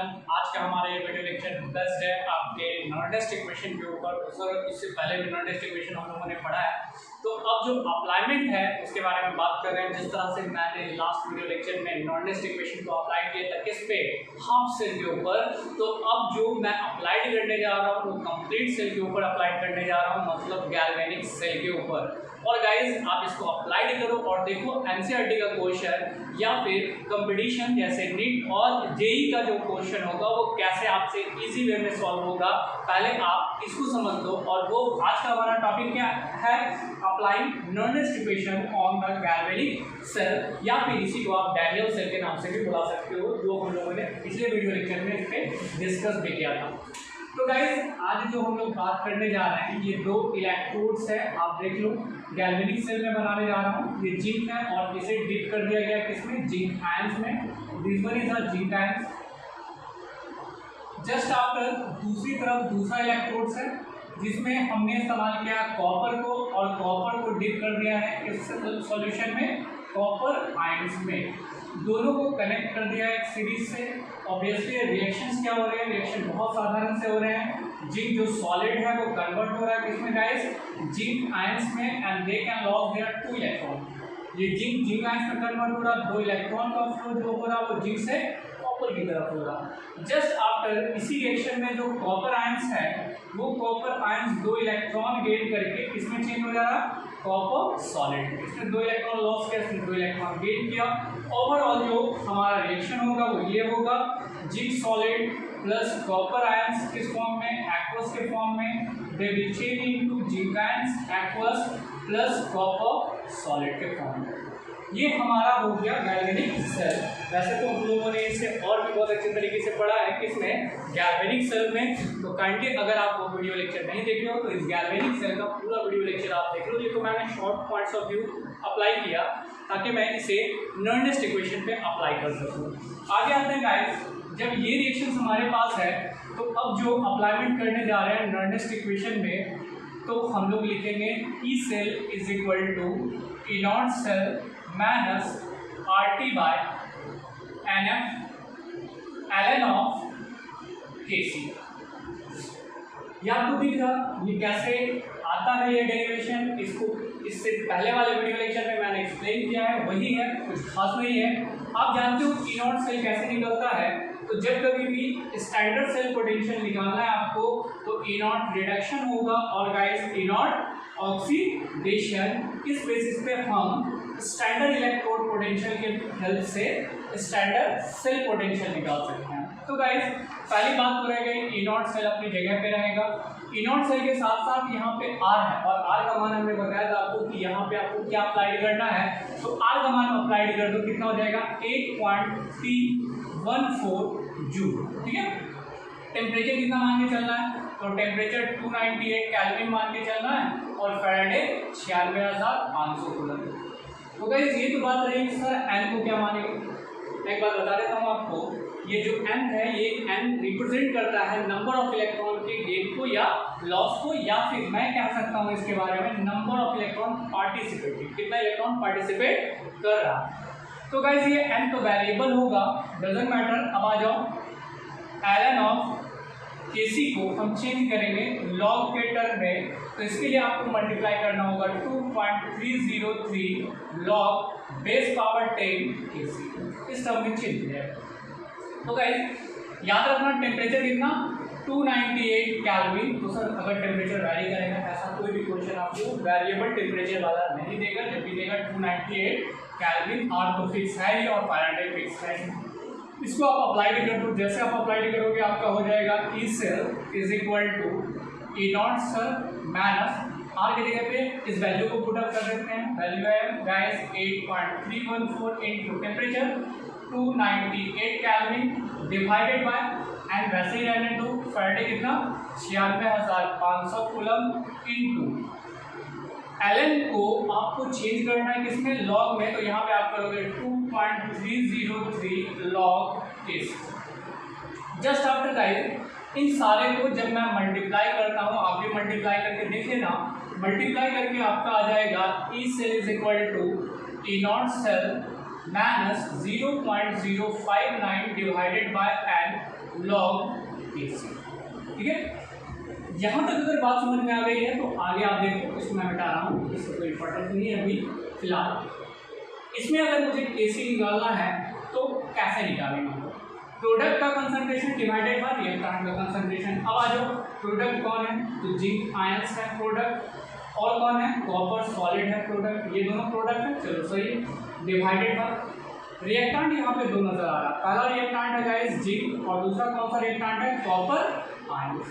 Everyone, आज का हमारा ये वीडियो लेक्चर 10 है आपके नॉर्डेस्ट इक्वेशन के ऊपर। तो सर इससे पहले भी नॉर्डेस्ट इक्वेशन हम लोगों ने पढ़ा है, तो अब जो अप्लाइमेंट है उसके बारे में बात कर रहे हैं। जिस तरह से मैंने लास्ट वीडियो लेक्चर में नॉर्डेस्ट इक्वेशन को अप्लाई किया था किस पे, हाफ सेल के ऊपर, तो अब जो मैं अप्लाइड करने जा रहा हूँ वो कंप्लीट सेल के ऊपर अप्लाइड करने जा रहा हूँ, मतलब गैल्वेनिक सेल के ऊपर। और गाइज आप इसको अप्लाइड करो और देखो एनसीईआरटी का क्वेश्चन या फिर कंपटीशन जैसे नीट और जेई का जो क्वेश्चन होगा वो कैसे आपसे इजी वे में सॉल्व होगा। पहले आप इसको समझ लो। और वो आज का हमारा टॉपिक क्या है, applying Nernst equation on the galvanic cell, या फिर इसी को आप डैनियल सेल के नाम से भी बुला सकते हो, जो हम लोगों ने पिछले वीडियो लेक्चर में इस पे डिस्कस भी किया था। तो गाइज आज जो हम लोग बात करने जा रहे हैं, ये दो इलेक्ट्रोड्स है, आप देख लो गैल्वेनिक सेल में बनाने जा रहा हूँ। ये जिंक है और इसे डिप कर दिया गया किसमें, जिंक आयंस में। This one is a zinc ions. Just after दूसरी तरफ दूसरा इलेक्ट्रोड्स है जिसमें हमने इस्तेमाल किया कॉपर को, और कॉपर को डिप कर दिया है इस सॉल्यूशन में कॉपर आयंस में। दोनों को कनेक्ट कर दिया है एक सीरीज से। ऑब्वियसली रिएक्शंस क्या हो रहे हैं, रिएक्शन बहुत साधारण से हो रहे हैं। जिंक जो सॉलिड है वो कन्वर्ट हो रहा है किसमें गाइस, जिंक आयंस में, and they can lose their 2 electron. ये जिंक आयंस में कन्वर्ट हो रहा है, 2 इलेक्ट्रॉन का फ्लो जो हो रहा है वो जिंक से कॉपर की तरफ हो रहा। जस्ट आफ्टर इसी रिएक्शन में जो कॉपर आयंस है वो कॉपर आयंस 2 इलेक्ट्रॉन गेन करके किसमें चेंज हो जा रहा है, कॉपर सॉलिड। इसने 2 इलेक्ट्रॉन लॉस किया, इसने 2 इलेक्ट्रॉन गेन किया। ओवरऑल जो हमारा रिएक्शन होगा वो ये होगा, zinc solid plus copper ions किस फॉर्म में, एक्वस के फॉर्म में, they will change into zinc ions aqueous plus copper solid के फॉर्म में। ये हमारा हो गया गैल्वेनिक सेल। वैसे तो हम लोगों ने इसे और भी बहुत अच्छे तरीके से पढ़ा है किसमें, गैल्वेनिक सेल में। तो काइंडली अगर आप वो वीडियो लेक्चर नहीं देखे हो तो इस गैल्वेनिक सेल का पूरा वीडियो लेक्चर आप देख लो। ये तो मैंने short points of view apply किया ताकि मैं इसे नॉर्डेस्ट इक्वेशन पे अप्लाई कर सकूँ। आगे आते हैं गाइस, जब ये रिएक्शन हमारे पास है तो अब जो अप्लाइमेंट करने जा रहे हैं नॉर्डेस्ट इक्वेशन में, तो हम लोग लिखेंगे E cell is equal to E naught cell minus RT by NF ln of KC। ये आपको दिख रहा ये कैसे आता है ये डेरिवेशन, इसको इससे पहले वाले वीडियो लेक्चर में मैंने एक्सप्लेन किया है, वही है, कुछ खास नहीं है। आप जानते हो ई नॉट सेल कैसे निकलता है, तो जब कभी भी स्टैंडर्ड सेल पोटेंशियल निकालना है आपको तो ई नॉट रिडक्शन होगा और गाइस ई नॉट ऑक्सीडेशन। इस बेसिस पे हम स्टैंडर्ड इलेक्ट्रोड पोटेंशियल के हेल्प से स्टैंडर्ड सेल पोटेंशियल निकाल सकते हैं। तो गाइस पहली बात तो रह गई ई नॉट सेल अपनी जगह पे रहेगा। ई नॉट सेल के साथ साथ यहाँ पे R है, और R का मान हमने बताया था आपको कि यहाँ पे आपको क्या अप्लाइड करना है, तो R का मान अप्लाइड कर दो, कितना हो जाएगा 8.314 जूल। ठीक है, टेम्परेचर कितना मान के चलना है, तो टेम्परेचर 298 केल्विन मान के चलना है, और फैराडे 96,500 कूलम। तो गाइस ये तो बात रही सर n को क्या मानेंगे। एक बात बता देता हूँ आपको, ये जो n है ये n रिप्रेजेंट करता है नंबर ऑफ इलेक्ट्रॉन के गेन को या लॉस को, या फिर मैं कह सकता हूँ इसके बारे में नंबर ऑफ इलेक्ट्रॉन पार्टिसिपेटिंग, कितना इलेक्ट्रॉन पार्टिसिपेट कर रहा है। तो गाइस ये n तो वेरिएबल होगा, डजंट मैटर। अब आ जाओ ln ऑफ KC को हम चेंज करेंगे लॉग के टर्म में, तो इसके लिए आपको मल्टीप्लाई करना होगा 2.303 लॉग बेस पावर 10 KC, इस टर्म में चेंज है। तो गाइस याद रखना टेम्परेचर कितना 298 केल्विन। तो सर अगर टेम्परेचर वैरी करेगा, ऐसा कोई भी क्वेश्चन आपको वेरिएबल टेम्परेचर वाला नहीं देगा, जब भी देगा 298 केल्विन। R तो फिक्स है ही और फैराडे फिक्स है। इसको आप अप्लाई कर दो, जैसे आप अप्लाई करोगे आपका हो जाएगा E cell is equal to E naught cell minus R की जगह पे इस वैल्यू को पुट अप कर देते हैं। वैल्यू है guys 8.314 into temperature 298 kelvin divided by, and वैसे ही रहने दो, फैराडे कितना 96,500 कूलम इनटू ln को आपको चेंज करना है किसमें, लॉग में। तो यहाँ पे आप करोगे 2.303 log KC। Just after guys in सारे को जब मैं मल्टीप्लाई करता हूँ, आप भी मल्टीप्लाई करके देख लेना, मल्टीप्लाई करके आपका आ जाएगा E cell is equal to E naught cell minus 0.059 divided by n log Kc। ठीक है, यहाँ तक अगर बात समझ में आ गई है तो आगे आप देखो, इसको मैं हटा रहा हूँ, इसको कोई इंपॉर्टेंस नहीं है अभी फिलहाल। इसमें अगर मुझे Kc निकालना है तो कैसे निकालेंगे? प्रोडक्ट का कंसंट्रेशन डिवाइडेड बाय रिएक्टेंट का कंसंट्रेशन। अब आ जाओ, प्रोडक्ट कौन है? तो जिंक आयंस है प्रोडक्ट, और कौन है? कॉपर सॉलिड है प्रोडक्ट। ये दोनों प्रोडक्ट है, चलो सही, डिवाइडेड बाय रिएक्टेंट। यहाँ पे दो नजर आ रहा है, पहला रिएक्टेंट है गाइस जिंक और दूसरा कौन सा रिएक्टेंट है? Copper ions.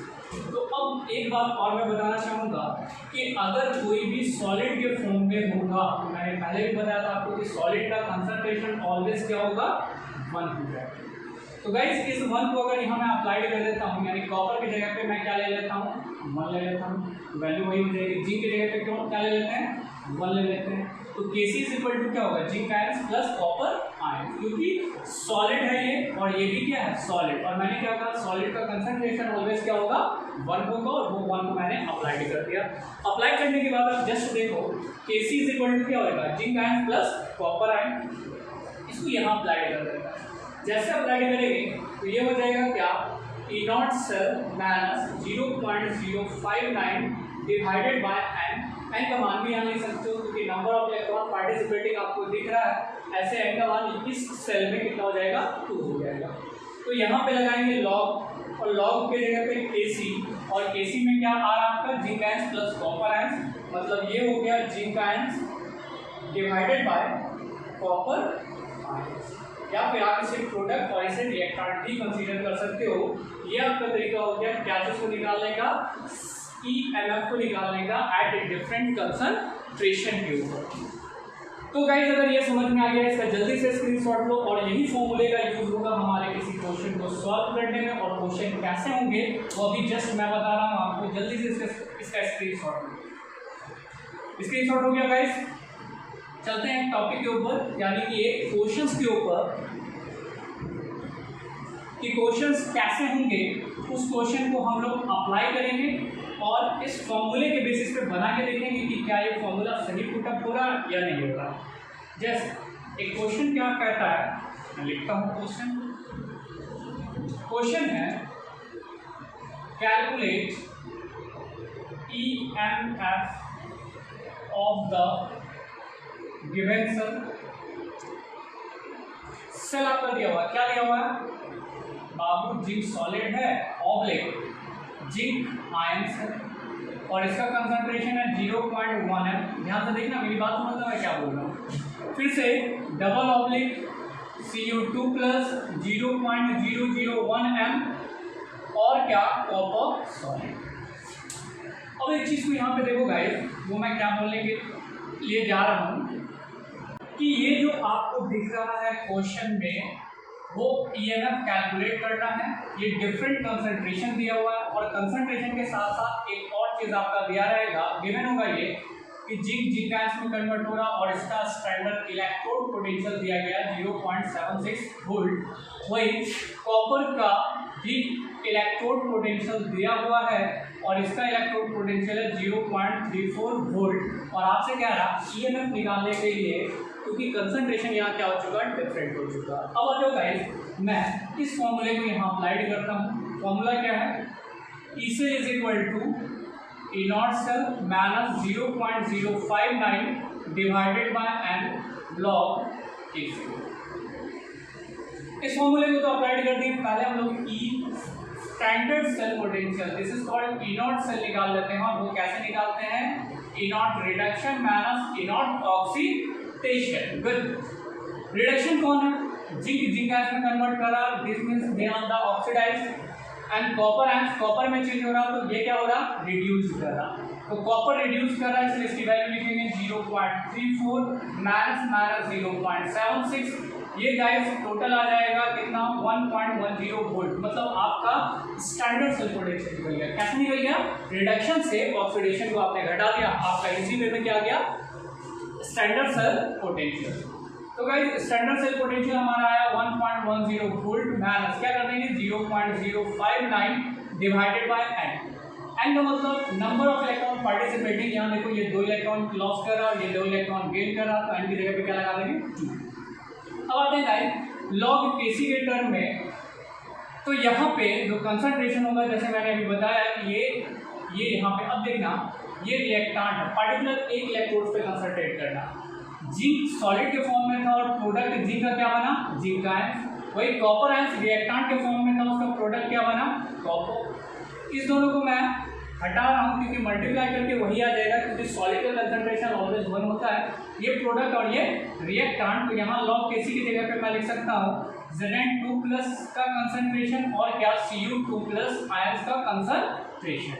तो अब एक बात और मैं बताना चाहूँगा कि अगर कोई भी सॉलिड के फॉर्म में होगा, मैंने पहले भी बताया था आपको कि सॉलिड का कंसंट्रेशन ऑलवेज क्या होगा? 1 हो जाएगा। तो गाइस इस 1 को अगर यहाँ मैं अप्लाई कर देता हूँ, यानी कॉपर की जगह पे मैं क्या ले लेता हूँ? 1 ले लेता हूँ, वैल्यू वही हो जाएगी। जिंक की जगह पे क्यों क्या ले लेते हैं? 1 ले लेते हैं। तो Kc इज इक्वल टू क्या होगा? Zinc ions plus copper ions, क्योंकि सॉलिड है ये और ये भी क्या है? सॉलिड। और मैंने क्या कहा? सॉलिड का कंसंट्रेशन ऑलवेज क्या होगा? 1 होगा, और वो 1 को मैंने अप्लाई कर दिया। अप्लाई करने के बाद आप जस्ट देखो Kc इज इक्वल टू क्या होगा? Zinc ions plus copper ions. इसको यहाँ अप्लाई कर देगा। जैसे अप्लाई करेंगे तो ये हो जाएगा क्या? E naught cell minus 0.059 divided by n। n का मान भी यहाँ ले सकते हो क्योंकि नंबर ऑफ इलेक्ट्रॉन पार्टिसिपेटिंग आपको दिख रहा है, ऐसे n का मान इस सेल में कितना हो जाएगा? 2 हो जाएगा। तो यहाँ पे लगाएंगे log, और log के जगह पे Kc, और Kc में क्या आ रहा है आपका? Zinc ions plus copper ions, मतलब ये हो गया zinc ions divided by copper ions. या फिर आप इसे प्रोडक्ट और इसे रिएक्टेंट भी कंसीडर कर सकते हो। ये आपका तरीका हो गया गैसेस को निकालने का, EMF को निकालने का एट ए डिफरेंट कंसंट्रेशन के ऊपर। तो गाइस अगर ये समझ में आ गया, इसका जल्दी से स्क्रीनशॉट लो, और यही फॉर्मूले का यूज होगा हमारे किसी क्वेश्चन को सॉल्व करने में। और क्वेश्चन कैसे होंगे वो अभी जस्ट मैं बता रहा हूँ आपको, जल्दी से इसका स्क्रीनशॉट लो। स्क्रीनशॉट हो गया गाइस? चलते हैं टॉपिक के ऊपर, यानी कि एक क्वेश्चंस के ऊपर, कि क्वेश्चंस कैसे होंगे उस क्वेश्चन को हम लोग अप्लाई करेंगे और इस फॉर्मूले के बेसिस पे बना के देखेंगे कि क्या ये फॉर्मूला सही पुटअप हो रहा है या नहीं हो रहा। जैसे एक क्वेश्चन क्या कहता है, मैं लिखता हूँ क्वेश्चन है calculate EMF of the given cell आपका दिया हुआ, क्या दिया हुआ है बाबू? जिंक सॉलिड है, ऑब्लिक जिंक आयंस है, और इसका कंसंट्रेशन है 0.1 है। ध्यान से देखना, मेरी बात समझना मैं क्या बोल रहा हूँ। फिर से double oblique Cu2 plus 0.001 m, और क्या? Copper solid. अब एक चीज को यहाँ पे देखो गाइस, वो मैं क्या बोलने के लिए जा रहा हूँ कि ये जो आपको दिख रहा है क्वेश्चन में, वो EMF कैलकुलेट करना है। ये डिफरेंट कंसंट्रेशन दिया हुआ है, और कंसंट्रेशन के साथ साथ एक और चीज आपका दिया रहेगा, गिवन होगा ये कि जिंक आयंस में कन्वर्ट हो रहा, और इसका स्टैंडर्ड इलेक्ट्रोड पोटेंशियल दिया गया है 0.76 वोल्ट। वही कॉपर का भी इलेक्ट्रोड पोटेंशियल दिया हुआ है, और इसका इलेक्ट्रोड पोटेंशियल है 0.34 वोल्ट। और आपसे कह रहा EMF निकालने के लिए, क्योंकि कंसंट्रेशन यहाँ क्या हो चुका है? डिफरेंट हो चुका। अब आ जाओ गाइस, मैं इस फॉर्मूले को यहाँ अप्लाई करता हूँ। फॉर्मूला क्या है? E cell is equal to E naught cell minus 0.059 divided by n log Kc। इस फॉर्मूले को तो अप्लाई कर दिए। पहले हम लोग E standard cell potential, this is called E naught cell निकाल लेते हैं। और वो कैसे निकालते हैं? E naught reduction minus E naught oxidation. Good. Reduction कौन है? जिंक आयंस में कन्वर्ट कर रहा, this means they are the oxidized, and copper ions copper में चेंज हो रहा, तो ये क्या हो रहा? रिड्यूस कर रहा। तो कॉपर रिड्यूस कर रहा है, इसलिए इसकी वैल्यू लिखेंगे 0.34 माइनस 0.76। ये गाइस टोटल आ जाएगा कितना? 1.10 वोल्ट। मतलब आपका स्टैंडर्ड सेल पोटेंशियल निकल गया। कैसे निकल गया? रिडक्शन से ऑक्सीडेशन को आपने घटा दिया, आपका इसी वे में क्या आ गया? Standard cell potential. तो गाइस स्टैंडर्ड सेल पोटेंशियल हमारा आया 1.10 वोल्ट माइनस क्या कर देंगे? 0.059 डिवाइडेड बाय n। n का मतलब नंबर ऑफ इलेक्ट्रॉन पार्टिसिपेटिंग। यहाँ देखो ये 2 इलेक्ट्रॉन लॉस कर रहा और ये 2 इलेक्ट्रॉन गेन कर रहा, तो n की जगह पे क्या लगा देंगे? 2। अब आते हैं गाइस लॉग केसी के टर्म में। तो यहाँ पे जो कंसंट्रेशन होगा, जैसे मैंने अभी बताया कि ये यहाँ पे, अब देखना ये रिएक्टेंट है, पार्टिकुलर एक इलेक्ट्रोड पे कंसंट्रेट करना। जिंक सॉलिड के फॉर्म में था और प्रोडक्ट जिंक का क्या बना, जिंक आयन। वही कॉपर आयन रिएक्टेंट के फॉर्म में था, उसका प्रोडक्ट क्या बना, कॉपर। इस दोनों को मैं हटा रहा हूँ क्योंकि मल्टीप्लाई करके वही आ जाएगा, क्योंकि सॉलिड का कंसंट्रेशन ऑलवेज 1 होता है। ये प्रोडक्ट और ये रिएक्टेंट, तो यहाँ लॉग केसी की जगह पे मैं लिख सकता हूँ Zn2+ का कंसंट्रेशन और क्या Cu2+ आयंस का कंसंट्रेशन।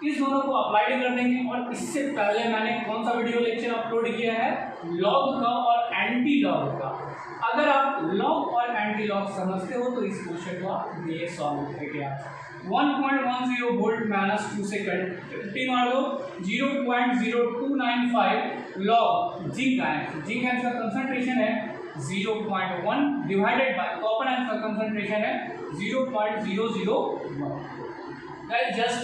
इस दोनों को अप्लाई कर देंगे। और इससे पहले मैंने कौन सा वीडियो लेक्चर अपलोड किया है, लॉग का और एंटी लॉग का। अगर आप लॉग और एंटी लॉग समझते हो तो इस क्वेश्चन को आप ये सॉल्व करके आ 1.10 वोल्ट माइनस 2 सेकंड 50 मार दो 0.0295 log zinc ion. Zinc ion का कंसंट्रेशन है 0.1 डिवाइडेड बाय कॉपर आयन का कंसंट्रेशन है 0.001। Guys just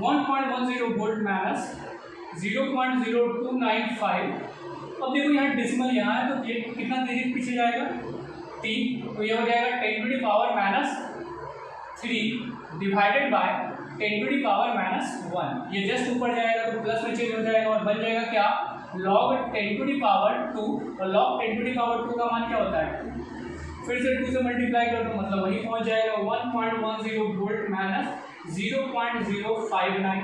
1.10 volt minus 0.0295। अब देखो यहाँ डेसिमल यहाँ है, तो ये कितना डिजिट पीछे जाएगा 3, तो ये हो जाएगा 10⁻³ डिवाइडेड बाय 10⁻⁻1। ये जस्ट ऊपर जाएगा तो प्लस में चेंज हो जाएगा और बन जाएगा क्या, log 10⁻²। और log 10⁻² का मान क्या होता है, फिर से 2 से मल्टीप्लाई कर दो, मतलब वही पहुंच जाएगा 1.10 वोल्ट माइनस 0.059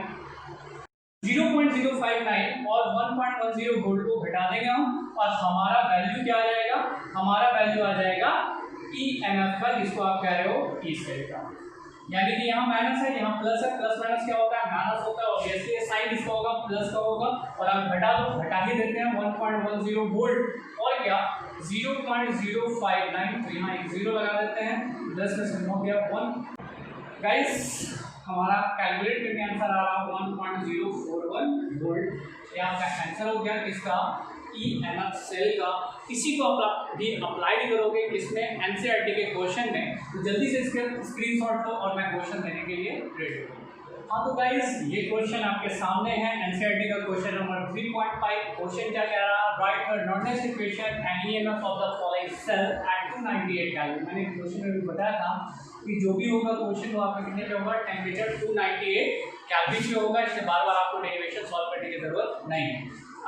और 1.10 वोल्ट को घटा देंगे हम, और हमारा वैल्यू क्या आ जाएगा, हमारा वैल्यू आ जाएगा EMF का, जिसको आप कह रहे हो E सेल का। यानी कि यहाँ माइनस है, यहाँ प्लस है, प्लस माइनस क्या होता है, माइनस होता है। ऑब्वियसली साइन इसका होगा प्लस का होगा, और आप घटा दो, घटा ही देते हैं 1.10 वोल्ट और क्या 0.059। तो यहाँ एक 0 लगा देते हैं, 10 में से हो गया 1। गाइस हमारा कैलकुलेट करके आंसर आ रहा है 1.041 वोल्ट। ये आपका आंसर हो गया किसका, EMF सेल का। इसी को आप भी अप्लाई करोगे इसमें एनसीईआरटी के क्वेश्चन में, तो जल्दी से इसके स्क्रीनशॉट लो और मैं क्वेश्चन देने के लिए रेडी हूँ। हाँ तो गाइस ये क्वेश्चन आपके सामने है, एनसीईआरटी का क्वेश्चन नंबर 3.5। क्वेश्चन क्या कह रहा है, write the Nernst equation and EMF of the following cell at 298 kelvin. मैंने क्वेश्चन में भी बताया था कि जो भी होगा क्वेश्चन वो आपका कितने पे होगा, टेम्परेचर 298 केल्विन पे होगा। इससे बार बार आपको डेरिवेशन सॉल्व करने की जरूरत नहीं है।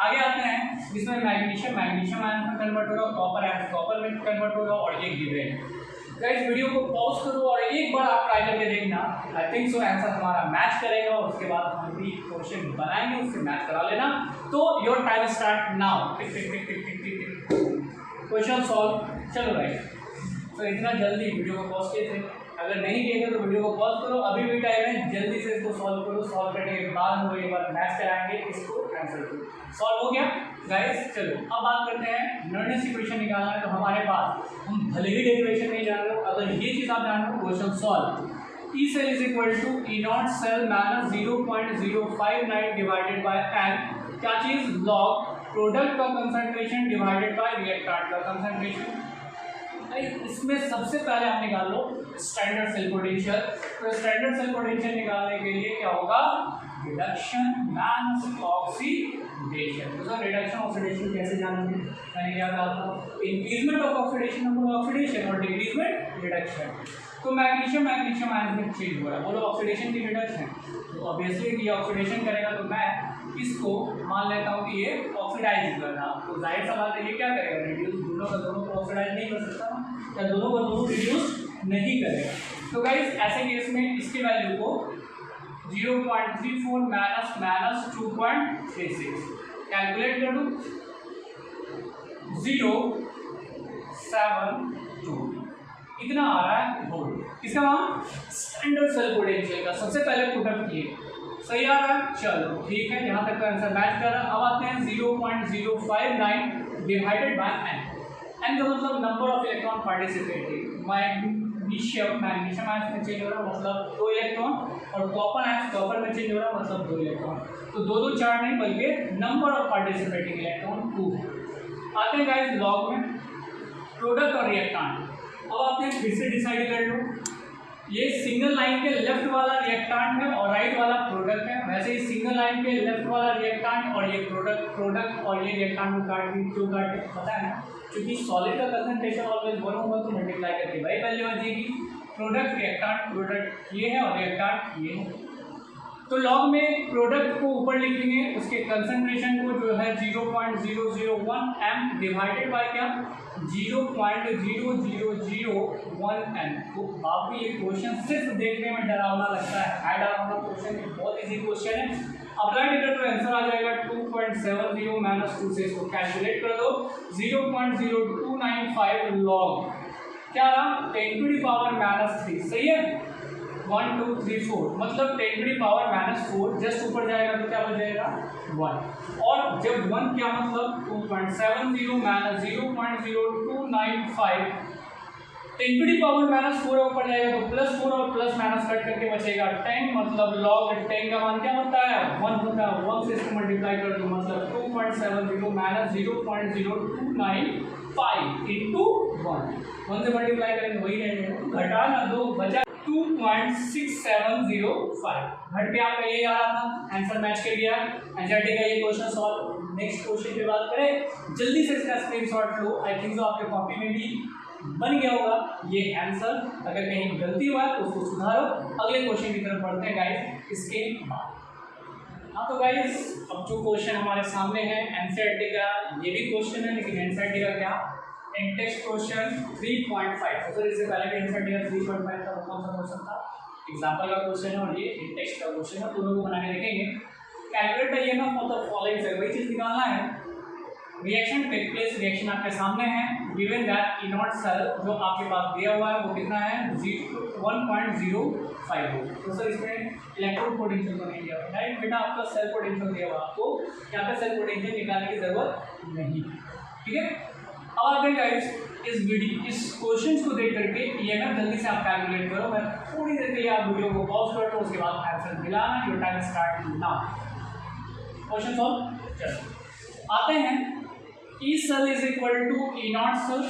आगे आते हैं, जिसमें मैग्नीशियम आयन में कन्वर्ट होगा, कॉपर आयन कॉपर में कन्वर्ट होगा, और ये गिवन। गाइस वीडियो को पॉज करो और एक बार आप ट्राई करके देखना, आई थिंक सो आंसर हमारा मैच करेगा, और उसके बाद हम भी क्वेश्चन बनाएंगे, उससे मैच करा लेना। तो your time start now. Question solve. चलो गाइस, तो इतना जल्दी वीडियो को पॉज किए थे, अगर नहीं किए तो वीडियो को पॉज करो, अभी भी टाइम है, जल्दी से इसको सॉल्व करो। सॉल्व करने के बाद हम एक बार मैच कराएंगे, इसको आंसर को सॉल्व हो गया गाइस। चलो अब बात करते हैं, नॉर्डनेस इक्वेशन निकालना है। तो हमारे पास, हम भले ही डेरिवेशन नहीं जान रहे हो, अगर ये चीज़ आप जान रहे हो, question solve. E cell is equal to E0 cell minus 0.059 divided by n, क्या चीज़, लॉग प्रोडक्ट का कंसंट्रेशन डिवाइडेड बाय रिएक्टेंट का कंसंट्रेशन। इसमें सबसे पहले आप निकाल लो स्टैंडर्ड सेल पोटेंशियल। तो स्टैंडर्ड सेल पोटेंशियल निकालने के लिए क्या होगा, रिडक्शन माइनस ऑक्सीडेशन। तो सर रिडक्शन ऑक्सीडेशन कैसे जानेंगे, मैंने क्या कहा था, इंक्रीजमेंट ऑफ ऑक्सीडेशन ऑक्सीडेशन और डिक्रीजमेंट रिडक्शन। तो मैग्नीशियम आयन में चेंज हो रहा है, बोलो ऑक्सीडेशन की रिडक्शन। तो ऑब्वियसली ये ऑक्सीडेशन करेगा, तो मैं इसको मान लेता हूँ कि ये ऑक्सीडाइज कर रहा है। तो जाहिर सा बात है ये क्या करेगा, रिड्यूस। दोनों का दोनों को ऑक्सीडाइज नहीं कर सकता ना, या दोनों का दोनों रिड्यूस नहीं करेगा। तो गाइस ऐसे केस में इसके वैल्यू को 0.34 माइनस 2.36 कैलकुलेट कर दूँ, 0.72 इतना आ रहा है वोल्ट। इसका मान स्टैंडर्ड सेल पोटेंशियल का सबसे पहले पुटअप किए, सही आ रहा है। चलो ठीक है, यहाँ तक का आंसर मैच कर रहा है। अब आते हैं 0.059 डिवाइडेड बाय n। n का मतलब number of electron participating. Magnesium ion में चेंज हो रहा है, मतलब 2 इलेक्ट्रॉन, और कॉपर में चेंज हो रहा है, मतलब 2 इलेक्ट्रॉन। तो 2 4 नहीं, बल्कि नंबर ऑफ पार्टिसिपेटिंग इलेक्ट्रॉन 2 है। आते हैं गाइस लॉग में, प्रोडक्ट और रिएक्टेंट। अब आपने फिर से डिसाइड कर लो, ये सिंगल लाइन के लेफ्ट वाला रिएक्टेंट है और राइट वाला प्रोडक्ट है। वैसे ही सिंगल लाइन के लेफ्ट वाला रिएक्टेंट और ये प्रोडक्ट और ये रिएक्टेंट को काट दी, क्यों काटे पता है ना, क्योंकि सॉलिड का कंसंट्रेशन ऑलवेज वन होगा तो मल्टीप्लाई करके वही वैल्यू आ जाएगी। प्रोडक्ट रिएक्टेंट, प्रोडक्ट ये है और रिएक्टेंट ये है। तो लॉग में प्रोडक्ट को ऊपर लिखेंगे, उसके कंसंट्रेशन को जो है 0.001 m डिवाइडेड बाय क्या 0.0001 m। तो आपको ये क्वेश्चन सिर्फ देखने में डरावना लगता है, डरावना क्वेश्चन बहुत इजी क्वेश्चन है। अप्लाई करें तो आंसर आ जाएगा 2.70 माइनस 2 से इसको कैलकुलेट कर दो 0.0295 लॉग क्या रहा 10⁻³ सही है 1 2 3 4 मतलब 10⁻⁴ जस्ट ऊपर जाएगा तो क्या बच जाएगा 1 और जब 1 क्या मतलब 2.70 माइनस 0.0295 10⁻⁴ ऊपर जाएगा तो +4 और प्लस माइनस कट करके बचेगा 10 मतलब log 10 का मान क्या होता है 1 होता है 1 से इसको मल्टीप्लाई कर दो मतलब 2.70 माइनस 0.0295 इंटू 1 से मल्टीप्लाई करेंगे वही रहेगा घटा ना दो बचा 2.6705 घट पे आपका ये आ रहा था आंसर मैच कर गया एनसीईआरटी का ये क्वेश्चन सॉल्व। नेक्स्ट क्वेश्चन पे बात करें जल्दी से इसका screenshot low I think so आपके कॉपी में भी बन गया होगा ये आंसर। अगर कहीं गलती हुआ तो उसको सुधारो। अगले क्वेश्चन की तरफ बढ़ते हैं गाइस इसके बाद। हाँ तो गाइस अब जो क्वेश्चन हमारे सामने है एनसीईआरटी का ये भी क्वेश्चन है लेकिन एनसीईआरटी का क्या इंटेक्स्ट क्वेश्चन 3.5 तो सर इससे पहले भी एनसीईआरटी का 3.5 का कौन सा क्वेश्चन था एग्जांपल का क्वेश्चन है और ये इंटेक्स्ट का क्वेश्चन है दोनों को बना के देखेंगे। Calculate the EMF for the following से वही चीज निकालना है। रिएक्शन टेक प्लेस रिएक्शन आपके सामने है given that E naught cell जो आपके पास दिया हुआ है वो कितना है 1.05 तो सर इसमें इलेक्ट्रोड पोटेंशियल को नहीं दिया हुआ राइट बेटा आपका सेल पोटेंशियल दिया हुआ आपको यहाँ पे सेल पोटेंशियल निकालने की जरूरत नहीं ठीक है। अब आगे गाइस इस क्वेश्चन को देख करके ईएमएफ जल्दी से आप कैलकुलेट करो। मैं थोड़ी देर के लिए आप वीडियो को पॉज कर दो उसके बाद आंसर मिलाना your time start now. Question solve चलो आते हैं E cell is equal to E naught cell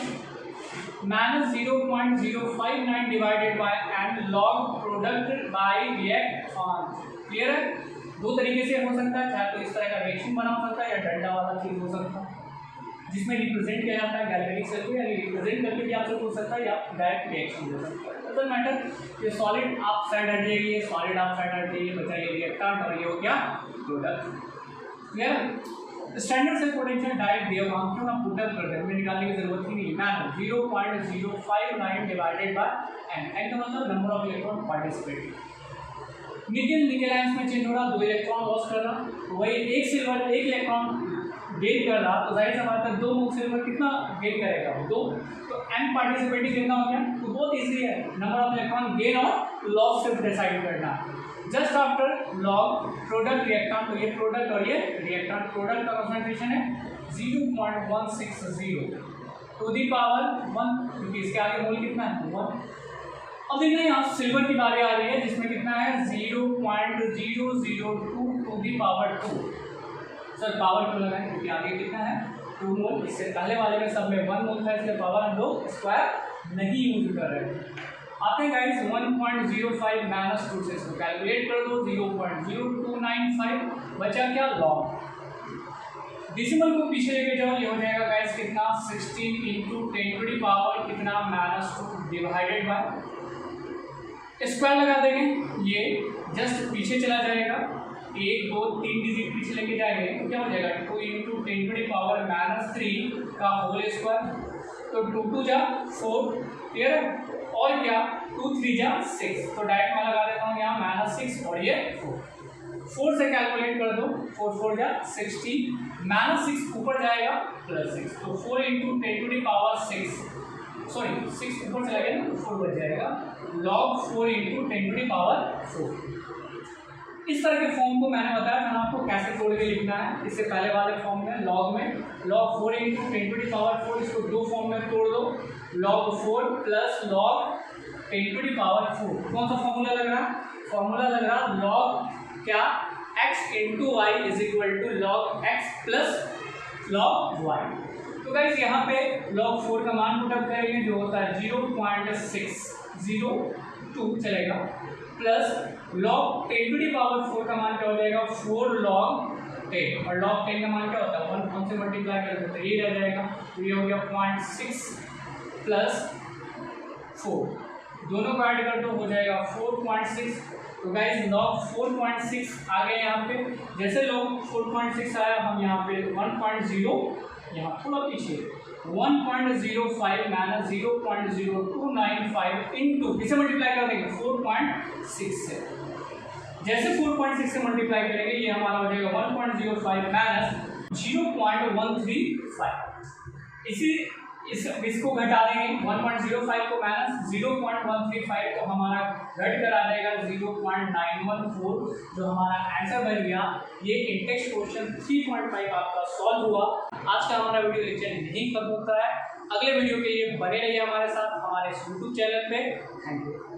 minus 0.059 divided by and log product by reaction clear है। दो तरीके से हो सकता है चाहे तो इस तरह का रिएक्शन बना हो सकता है या डंडा वाला चीज हो सकता है जिसमें रिप्रेजेंट किया जाता है गैल्वेनिक सेल को यानी रिप्रेजेंट करके भी आपसे पूछ सकता है या डायरेक्ट रिएक्शन हो सकता है डजंट मैटर। ये सॉलिड आप साइड हट जाएगी ये सॉलिड आप साइड हट जाइए बचा ये रिएक्टेंट और ये हो गया product clear. Standard cell potential direct दिया हुआ हम क्यों ना पुट अप कर दें हमें निकालने की जरूरत ही नहीं है। 0.059 डिवाइडेड बाय n का मतलब नंबर ऑफ इलेक्ट्रॉन पार्टिसिपेटिंग। निकल आयंस में चेंज हो रहा 2 इलेक्ट्रॉन लॉस कर रहा वही एक सिल्वर 1 इलेक्ट्रॉन गेन कर रहा तो जाहिर सी बात है 2 मूव सिल्वर कितना गेन करेगा 2 तो n पार्टिसिपेटिंग कितना हो गया तो बहुत इजी है नंबर ऑफ इलेक्ट्रॉन गेन और लॉस सिर्फ डिसाइड करना just after log product reactant तो ये प्रोडक्ट और ये रिएक्टेंट प्रोडक्ट का कंसंट्रेशन है 0.160 टू दी पावर 1 क्योंकि इसके आगे मोल कितना है 1। अब देखना यहाँ सिल्वर की बारी आ रही है जिसमें कितना है 0.002 to the power 2 sir power क्यों लगाएं क्योंकि आगे कितना है 2 मोल इससे पहले वाले में सब में 1 मोल था इसलिए पावर हम लोग स्क्वायर नहीं यूज कर रहे हैं। आते हैं गाइस 1.05 माइनस 2 से इसको कैलकुलेट कर दो 0.0295 बचा क्या लॉग डेसिमल को पीछे लेके जाओ ये हो जाएगा गाइस कितना 16 इंटू 10 टू दी पावर कितना -2 डिवाइडेड बाय स्क्वायर लगा देंगे ये जस्ट पीछे चला जाएगा 1 2 3 डिजिट पीछे लेके जाएंगे तो क्या हो जाएगा 2 इंटू 10 टू दी पावर -3 का होल स्क्वायर तो 2 2 जा 4 क्लियर है और क्या 2 3 जा 6 तो डायरेक्ट मैं लगा देता हूँ यहाँ -6 और ये 4 से कैलकुलेट कर दो 4 4 जा 16 -6 ऊपर जाएगा +6 तो 4 into 10 to the power 6 sorry 6 ऊपर चला गया ना 4 बच जाएगा log 4 into 10 to the power 4। इस तरह के फॉर्म को मैंने बताया था आपको कैसे तोड़ के लिखना है इससे पहले वाले फॉर्म में log 4 into 10 to the power 4 इसको दो फॉर्म में तोड़ दो log 4 plus log 10 to the power 4 कौन सा फॉर्मूला लग रहा है फॉर्मूला लग रहा log क्या x into y is equal to log x plus log y। तो गाइस यहाँ पे log 4 का मान पुट अप करेंगे जो होता है 0.60 2 चलेगा, plus log 10 to the power 4 का मान क्या हो जाएगा 4 log 10, और log 10 का मान क्या होता है 1 से मल्टीप्लाई करेंगे तो ये रह जाएगा, तो ये हो गया 0.6 प्लस 4, दोनों को ऐड कर दो हो जाएगा 4.6। तो गाइस log 4.6 आ गए यहाँ पे, जैसे log 4.6 आया हम यहाँ पे 1.0 यहाँ थोड़ा पीछे 1.05 माइनस 0.0295 इंटू किसे मल्टीप्लाई कर देंगे 4.6 से, जैसे 4.6 से मल्टीप्लाई करेंगे ये हमारा हो जाएगा 1.05 माइनस 0.135, इसको घटा देंगे 1.05 को माइनस 0.135 तो हमारा घट कर आ जाएगा 0.914, जो हमारा आंसर बन गया। ये इंटेक्स क्वेश्चन 3.5 आपका सॉल्व हुआ। आज का हमारा वीडियो लेक्चर यहीं खत्म होता है, अगले वीडियो के लिए बने रहिए हमारे साथ हमारे यूट्यूब चैनल पे। Thank you.